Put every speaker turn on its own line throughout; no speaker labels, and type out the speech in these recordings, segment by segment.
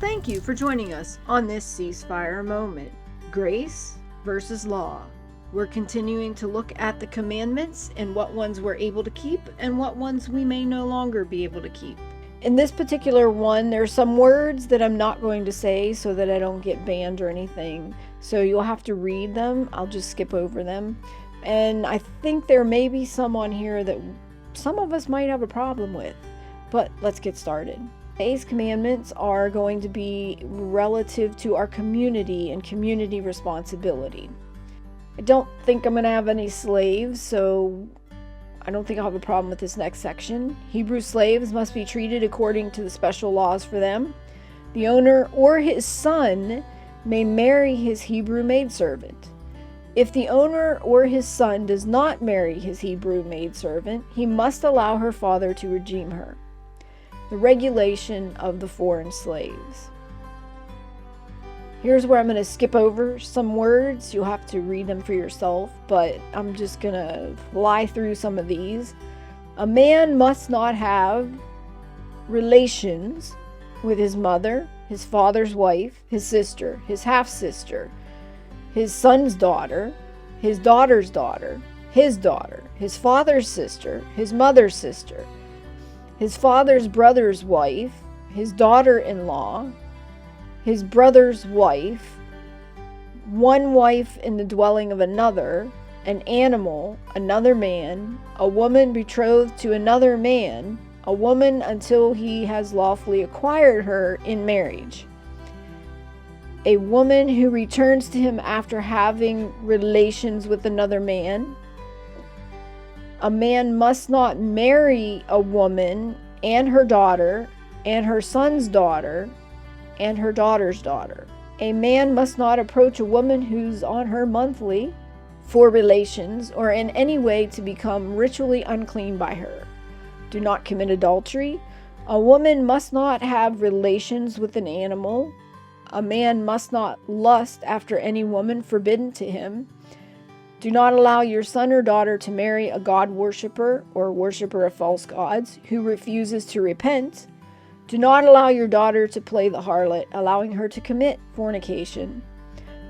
thank you for joining us on this ceasefire moment. Grace versus law. We're continuing to look at the commandments and what ones we're able to keep and what ones we may no longer be able to keep. In this particular one, there's some words that I'm not going to say so that I don't get banned or anything. So you'll have to read them. I'll just skip over them. And I think there may be some on here that some of us might have a problem with. But let's get started. Today's commandments are going to be relative to our community and community responsibility. I don't think I'm going to have any slaves, so I don't think I'll have a problem with this next section. Hebrew slaves must be treated according to the special laws for them. The owner or his son may marry his Hebrew maidservant. If the owner or his son does not marry his Hebrew maidservant, he must allow her father to redeem her. The regulation of the foreign slaves. Here's where I'm going to skip over some words. You'll have to read them for yourself, but I'm just going to fly through some of these. A man must not have relations with his mother, his father's wife, his sister, his half-sister, his son's daughter, his daughter's daughter, his father's sister, his mother's sister, his father's brother's wife, his daughter-in-law, his brother's wife, one wife in the dwelling of another, an animal, another man, a woman betrothed to another man, a woman until he has lawfully acquired her in marriage, a woman who returns to him after having relations with another man. A man must not marry a woman and her daughter and her son's daughter and her daughter's daughter. A man must not approach a woman who's on her monthly for relations or in any way to become ritually unclean by her. Do not commit adultery. A woman must not have relations with an animal. A man must not lust after any woman forbidden to him. Do not allow your son or daughter to marry a god worshiper or worshiper of false gods who refuses to repent. Do not allow your daughter to play the harlot, allowing her to commit fornication.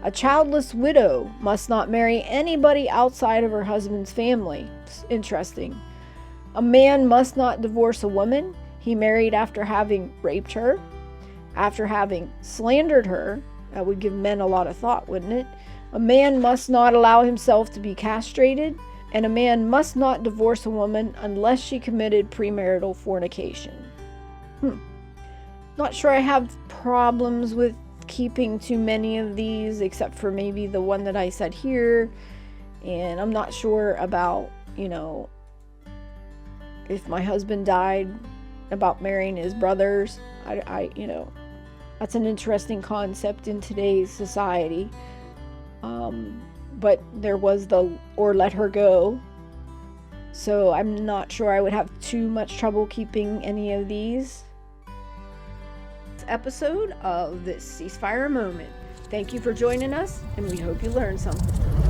A childless widow must not marry anybody outside of her husband's family. It's interesting. A man must not divorce a woman he married after having raped her, after having slandered her. That would give men a lot of thought, wouldn't it? A man must not allow himself to be castrated, and a man must not divorce a woman unless she committed premarital fornication. Not sure I have problems with keeping too many of these, except for maybe the one that I said here. And I'm not sure about, if my husband died, about marrying his brothers. That's an interesting concept in today's society. But there was or let her go. So I'm not sure I would have too much trouble keeping any of these. Episode of this ceasefire moment. Thank you for joining us, and we hope you learned something.